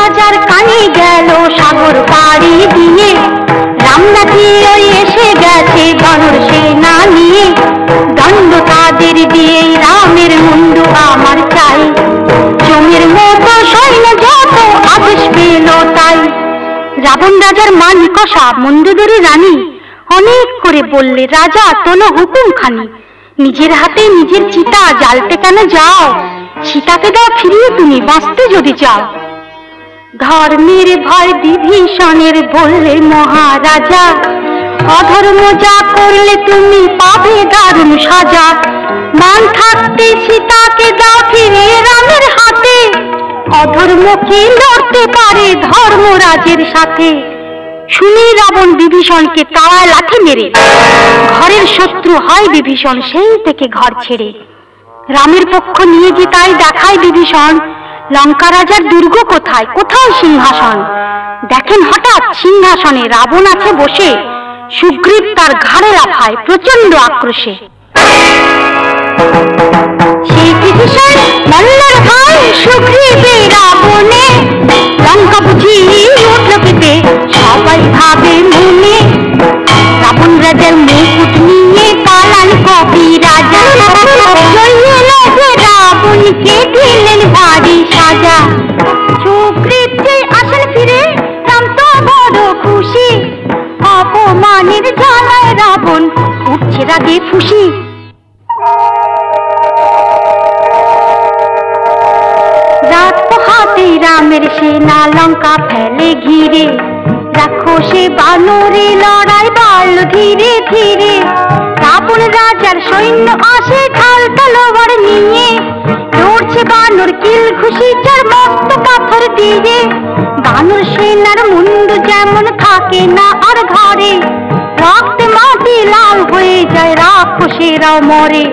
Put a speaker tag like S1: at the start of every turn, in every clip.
S1: রাজার কানে গেল সাগর পাড়ি দিয়ে, রামনাথি ওই এসে গেছে বানর সেনা নিয়ে। দণ্ড তাদের দিয়ে রামের মুন্ডু আমার চাই, জমের মতো সৈন্য যত আদেশ পেল তাই। রাবণ রাজার মান কষা মন্দোদরী রানী অনেক করে বললে, রাজা তোলো হুকুম খানি, নিজের হাতে নিজের চিতা জ্বালতে কেন যাও? সীতাকে দাও ফিরিয়ে তুমি, বাঁচতে যদি চাও। ধর্মের ভয় বিভীষণের বললে মহারাজা, অধর্ম যা করলে তুমি পাবে দারুণ সাজা। মান থাকতে সীতাকে দাও ফিরিয়ে রামের হাতে, অধর্ম কি লড়তে পারে ধর্মরাজের সাথে? শুনি রাবণ বিভীষণকে তাড়ায় লাঠি মেরে, ঘরের শত্রু হয় বিভীষণ সেই থেকে ঘর ছেড়ে। রামের পক্ষ নিয়ে যে তাই দেখায় বিভীষণ, লঙ্কা রাজার দুর্গ কোথায়, কোথায় সিংহাসন? দেখেন হঠাৎ সিংহাসনে রাবণ আছে বসে, সুগ্রীব তার ঘাড়ে লাফায় প্রচন্ড আক্রোশে। সেই বিভীষণ মল্লার ভাই সুগ্রীবে রাবণে, লঙ্কা বুঝি উঠল পেতে সবাই ভাবে মনে। রাবণ রাজার মুকুট নিয়ে পালান কবি রাজা, রাবণকে দিলেন ভারী সাজা। সুগ্রীব যে আসেন ফিরে রাম তো বড় খুশি, অপমানের জ্বালায় রাবণ উঠছে রাগে ফুসি। রাত পোহাতে রামের সেনা লঙ্কা ফেলে ঘিরে, রাক্ষসে বানরে লড়াই বাড়ল ধীরে ধীরে। রাবণ রাজার সৈন্য আসে ঢাল তলোয়ার নিয়ে, লড়ছে বানর কিল ঘুষি যার মস্ত পাথর দিয়ে। বানর সেনার মুন্ডু যেমন থাকে না আর ঘরে, রক্তে মাটি লাল হয়ে যায় রাক্ষসেরাও মরে।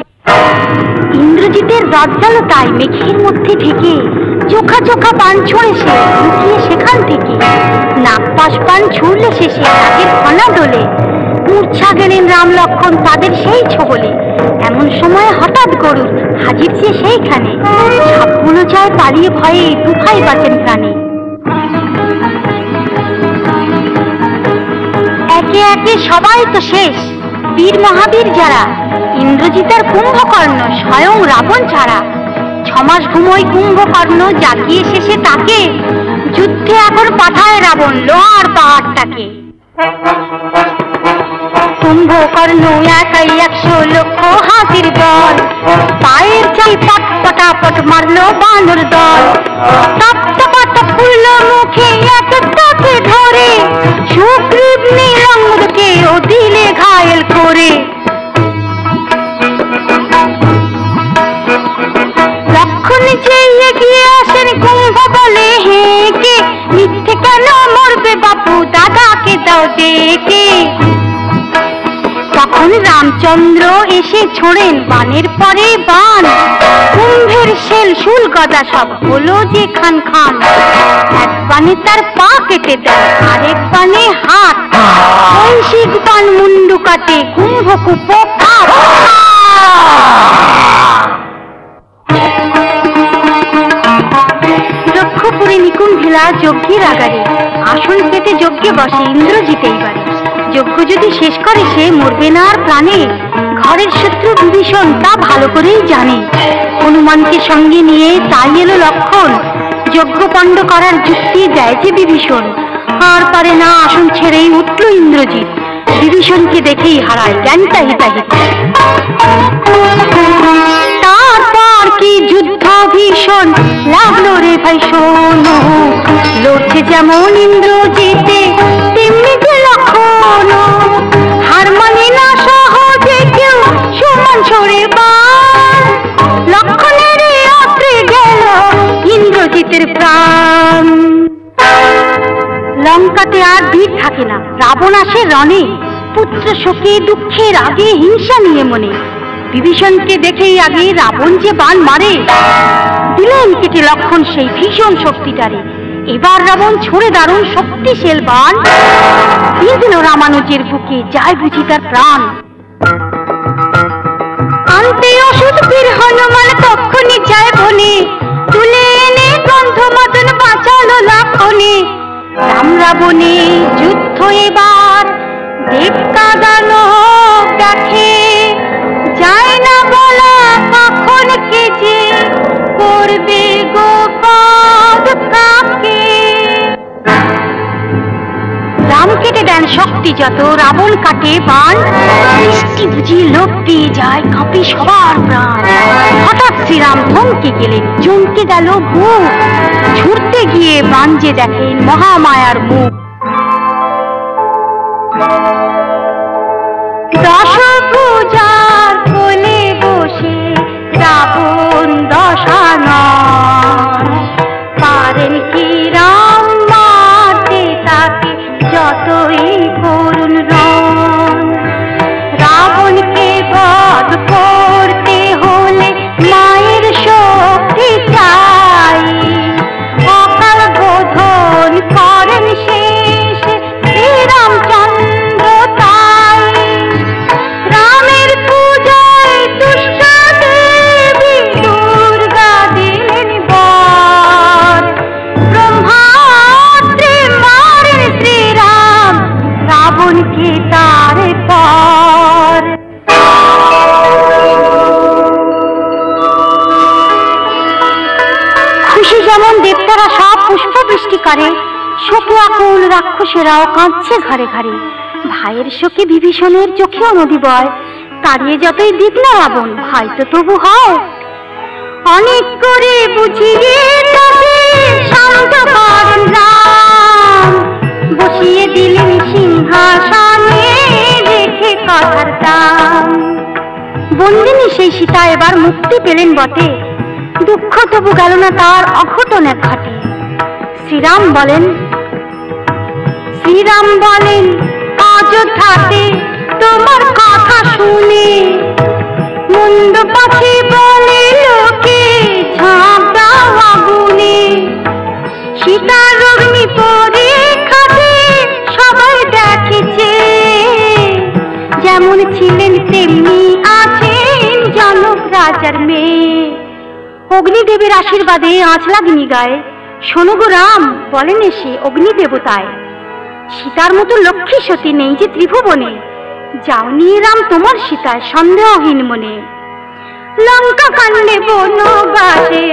S1: ইন্দ্রজিতের রজ্জালো তাই মেঘের মধ্যে থেকে, চোখা চোখা পান ছুঁড়ে সে লুকিয়ে সেখান থেকে। নাক পাশ পান ছুঁড়লে শেষে নাকের ফনা দোলে, মূর্ছা গেলেন রাম লক্ষণ তাদের সেই ছোবলে। এমন সময় হঠাৎ গরুর হাজির যে সেইখানে, সাপগুলো যায় পালিয়ে ভয়ে দুভাই বাঁচেন প্রাণে। একে একে সবাই তো শেষ, বীর মহাবীর যারা, ইন্দ্রজিতের কুম্ভকর্ণ স্বয়ং রাবণ ছাড়া। 6 মাস ঘুমোয় কুম্ভকর্ণ জাগিয়ে শেষে তাকে, যুদ্ধে এখন পাঠায় রাবণ লোহার পাহাড়টাকে। কুম্ভকর্ণ একাই 100 লক্ষ হাতির দল, পায়ের চাই পট পটাপট মারলো বানর দল। তপ্ত পাতা ফুলল মুখে এক একটাকে ধরে, সুগ্রীব নীলঙ্গকে ও দিলে ঘায়েল করে। লক্ষণ চেয়ে এগিয়ে আসেন কুম্ভ বলে হেঁকে, মিথ্যে কেন মরবে বাপু দাদাকে দাও ডেকে। তখন রামচন্দ্র এসে ছোড়েন বানের পরে বান, কুম্ভের শেল শুল গদা সব হলো যে খান খান। এক বানে তার পা কেটে দেয়, আরেক বানে হাত, কৌশিক বান মুন্ডু কাটে কুম্ভকূপ কাপ। লক্ষ্যপুরে নিকুম্ভিলা যজ্ঞের আগারে, আসন পেতে যজ্ঞে বসে ইন্দ্রজিৎ এইবারে। যজ্ঞ যদি শেষ করে সে মরবে না আর প্রাণে, ঘরের শত্রু বিভীষণ তা ভালো করেই জানে। হনুমানকে সঙ্গে নিয়ে তাই এলো লক্ষণ, যজ্ঞ পণ্ড করার যুক্তি দেয় যে বিভীষণ। আর পারে না আসন ছেড়েই উঠল ইন্দ্রজিৎ, বিভীষণকে দেখেই হারায় জ্ঞানটা হিতাহিত। তারপর কি যুদ্ধ ভীষণ লাগলো রে ভাই শোনো, লড়ছে যেমন ইন্দ্রজিতে তেমনি যে লক্ষণ। হার মানে না সহজে কেউ সমান ছড়ে বান, লক্ষণের অস্ত্রে গেল ইন্দ্রজিতের প্রাণ। লঙ্কাতে আর ভিড় থাকে না, রাবণ আসে রণে, পুত্র শোকে দুঃখে রাগে হিংসা নিয়ে মনে। বিভীষণকে দেখেই আগে রাবণ যে বান মারে, দিলেন কেটে লক্ষণ সেই ভীষণ শক্তিটারে। এবার রাবণ ছুঁড়ে দারুণ শক্তিশাল বান, দিয়ে দিল রামানুজের বুকে যায় বুঝি তার প্রাণ। আনতে ওষুধ বীর হনুমান তক্ষুনি যায় বনে, তুলে এনে গন্ধ মদন বাঁচালো লক্ষণ। যত রাবণ কাটে বান, বৃষ্টি বুঝি লোক পেয়ে যায় কাঁপে সবার প্রাণ। হঠাৎ শ্রীরাম থমকে গেলেন, চমকে গেল বুক, ছুটতে গিয়ে বান যে দেখেন মহামায়ার মুখ। দশভুজার কোলে বসে রাবণ দশানন, পারেন কি রাম মারতে তাকে যতই করুণ রণ। রাবণকে বধ করতে হলে মায়ের শক্তি চাই, অকাল বোধন করেন শেষ শ্রীরামচন্দ্র তাই। রামের পূজায় দুষ্ট দেবী দুর্গা দিলেন বর, ব্রহ্মাস্ত্রে মারেন শ্রীরাম রাবণকে তার পর। খুশি যেমন দেবতারা সব পুষ্প বৃষ্টি করে, শোকে আকুল রাক্ষসেরাও কাঁদছে ঘরে ঘরে। ভাইয়ের শোকে বিভীষণের চোখেও নদী বয়, তাড়িয়ে যতই দিক না রাবণ ভাই তো তবু হয়। অনেক করে বুঝিয়ে তাকে শান্ত করেন রাম, বসিয়ে দিলেন সিংহাসনে রেখে কথার দাম। বন্দিনী সেই সীতা এবার মুক্তি পেলেন বটে, দুঃখ তবু গেল না তার অঘটন এক ঘটে। শ্রীরাম বলেন অযোধ্যাতে তোমার কথা শুনে, মন্দ পাখি বলে লোকে ঝাঁপ দাও আগুনে। সীতার অগ্নি পরীক্ষাতে সবাই দেখেছে, যেমন ছিলেন তেমনি আছেন জনক রাজার মেয়ে। অগ্নিদেবের আশীর্বাদে আঁচ লাগনি গায়ে, শোনো গো রাম বলেন এসে অগ্নি দেবতায়। সীতার মতো লক্ষ্মী সতী নেই যে ত্রিভুবনে, যাও নিয়ে রাম তোমার সীতায় সন্দেহহীন মনে। লঙ্কা কাণ্ডে বনবাসে